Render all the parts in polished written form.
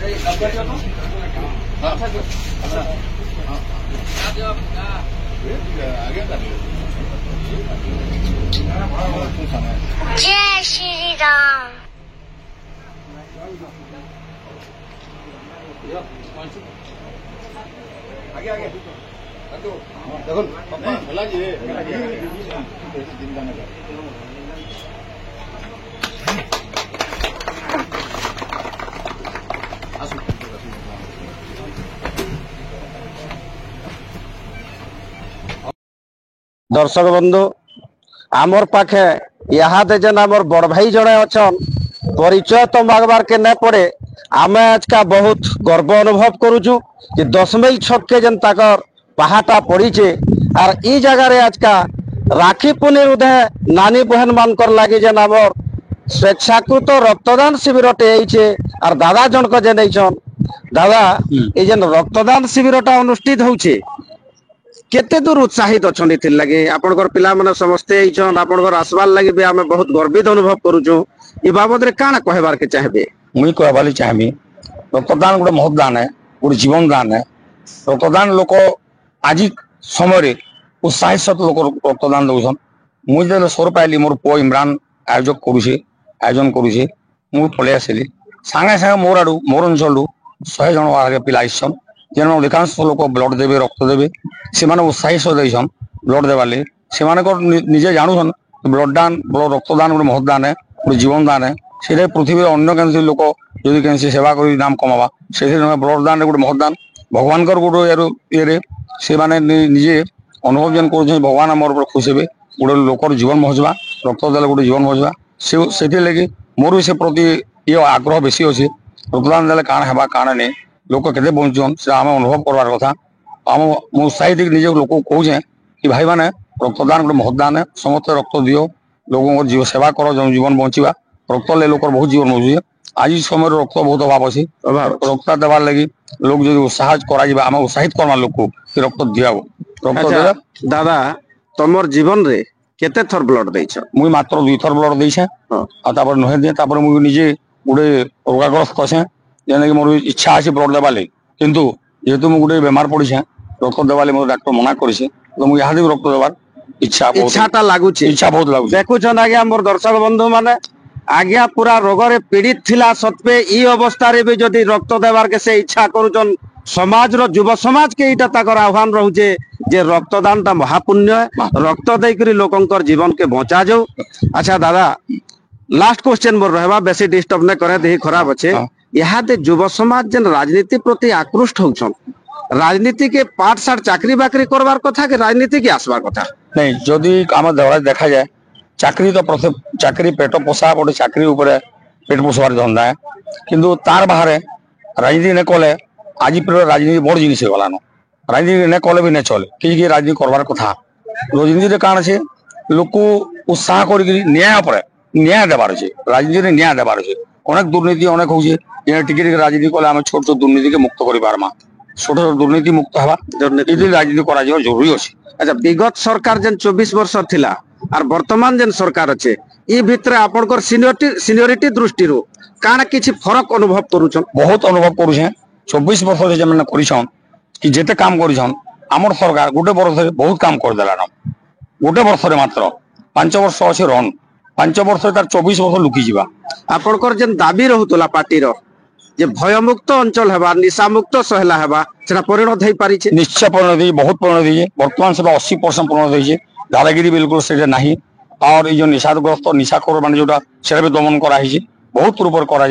जय श्री राम। आगे आगे देखो भला जी दर्शक बंधु आमर पाखे यहाँ जेन आमर बड़ भाई जड़े अच्छन परिचय तो मागबार के न पड़े आम आज का बहुत गर्व अनुभव करुचु कि 10 माइल छक्के जेन ताकर पहाटा पड़ीचे और ई जगह रे आज का राखी पुनिर उदय नानी बहन मानकर लगे जेन आमर स्वेच्छाकृत रक्तदान शिविर टे और दादा जनक जेन दादा ये जेन रक्तदान शिविर अनुष्ठित होचे केते दूर उत्साहित अच्छा लगे आपनकर पिला माने समस्ते आपनकर आसबार लगे भी आमे बहुत गर्वित अनुभव करूछु ई बाबद रे काना कहबार के चाहबे मुई कहबाली चाहबी रक्तदान गोटे महत दान है गोटे जीवन दान है रक्तदान लोक आज समय उत्साहित सहित लोक रक्तदान दौन मुझे जो स्वर पाइली मोर पु इमरान आयोजक करुचे आयोजन करुचे मुझे पलि आसली सांगे सांगे मोर आड़ू मोर अंचल 100 जन आगे पिला आसन जेन अधिकांश लोक ब्लड देवे रक्त देवे से उत्साहित देसन ब्लड देवाले से निजे जानून ब्लड दान ब्लड रक्तदान गोटे महत दान है गोटे जीवन दान है से पृथ्वी अन्य कैसे लोक जो कैसे सेवा कर नाम कमावा से ब्लड दान गोटे महत दान भगवान गोटे ये से माने निजे अनुभव जेन कर भगवान आम खुश हे गोटे लोकर जीवन महजवा रक्त देले गोटे जीवन महजवा से लगे मोर भी से प्रति ये आग्रह बेसी अच्छे रक्तदान देले काण हेबा काण नहीं लोक केते बंचन से आम अनुभव करवार कथा आम उत्साहित निजे लोक कहे कि भाई मैंने रक्तदान गोटे महत दान है समस्त रक्त दियो लोगों जीव सेवा कर जीवन बंचा रक्त ले लोक बहुत जीवन बचे आज समय रक्त बहुत अभाव अच्छे रक्त देवार लगी लोग जो उत्साह करा उत्साहित करमा लोक को रक्त दिया रक्त दादा तुमर जीवन रे केते थर ब्लड देछ मुई मात्र 2 थर ब्लड देछे आ नुहे दिए मुझे निजे गोटे रोगाग्रस्त अच्छे जेने कि मोर इच्छा अच्छे ब्लड देवा लगी किंतु जेहेतु मुझे गोटे बेमार पड़ी रक्त देवा मोर डाक्टर मना करे तो मुझे यहाँ रक्त देवार इच्छा लागुचे इच्छा बहुत लागुचे देखुछन आज्ञा मोर दर्शक बंधु माने आज्ञा पूरा रोग रे पीड़ित थिला सत्वे ई अवस्था रे भी जदि रक्त देवार के से इच्छा करूछन समाज रो युव समाज के इटा ताकर आह्वान रहूचे जे रक्तदान ता महापुण्य है रक्त देकरी लोकंकर जीवन के बचा जाओ। अच्छा दादा लास्ट क्वेश्चन मोर रहबा बेसी डिस्टर्ब न करे देही खराब अच्छे यहाँ दे युव समाज जेन राजनीति प्रति आकृष्ट होछन राजनीति के पाठ साठ चाकरी बाकरी करवार कथा के राजनीति के आसबार कथा नहीं जदि आम देखा जाए चाकरी तो चाकरी पेट पोषा गोटे चाकरी ऊपर पेट पोषार धंदा है किंतु तार बाहर राजनीति न कले आज राजनीति बड़ जिनिस गलान राजनीति न कले भी न चले कि राजनीति करवार कथा राजनीति काण अच्छे लोक उत्साह कर न्याय देवार अच्छे राजनीति न्याय देवार अच्छे अनेक दुर्नीति अनेक हो टिके राजनीति कले आम छोट छोट दुर्नीति के मुक्त कर पार्मा छोट छोट दुर्नीति मुक्त हवा राजनीति करा जरूरी अच्छे। अच्छा विगत सरकार जेन 24 वर्ष थिला और वर्तमान जेन सरकार अच्छे ई भितर आपनकर सीनियरिटी दृष्टि काना किछि फरक अनुभव करूछन बहुत अनुभव करूछे 24 वर्ष जे मैंने करिछन कि जेते काम करिछन हमर सरकार गोटे वर्ष बहुत काम कर देलान गोटे वर्ष मात्र 5 वर्ष अच्छे रन 5 वर्ष तार 24 वर्ष लुकी जीवा आपनकर जेन दाबी रहउतला पार्टी रो जे भयमुक्त अंचल हेबा निशा मुक्त सहला हेबा सेना परिणत हेई पारिछे निश्चय परिणत होई बहुत परिणत होई वर्तमान से 80% परिणत होई दादागिरी बिल्कुल से नहीं और ये जो निशाग्रस्त निशाखोर मान जोटा से भी दमन कराई बहुत रूप कर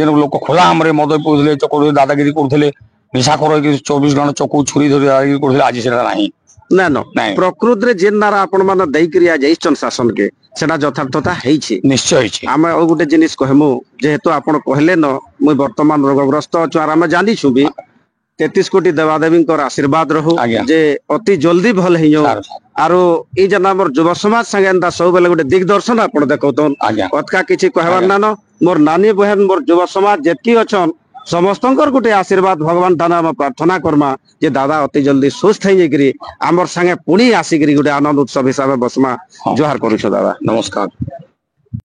लोक खोला हमरे मद पीते चक दादागिरी करते निशाखोर 24 घंटा चकू छुरी धरी दादागिरी करते आज से नहीं ना ना प्रकृति रे जेन नारा आपण माने देई क्रिया जैसन शासन के सेटा यथार्थता हेछि निश्चय हेछि आमे ओ गुटे जिनिस कहमु जेहेतु आपण कहले न मुई वर्तमान रोगग्रस्त अछु आर आमे जानि छु भी 33 कोटी देवादेवी आशीर्वाद रहू जे अति जल्दी भल हियो आरो ई जना मोर युव समाज संगे एंदा सब बेले गुटे दिग्दर्शन आपण देखौतन कतका किछि कहबार नानो मोर नानी बहन मोर युव समाज जेतकी अछन समस्तंकर गुटे आशीर्वाद भगवान थाना में प्रार्थना करमा जे दादा अति जल्दी सुस्थ हो जाकरी आमर संगे पुणी आसिकरी गुटे आनंद उत्सव हिसाब बसमा जोहार करूछ दादा नमस्कार।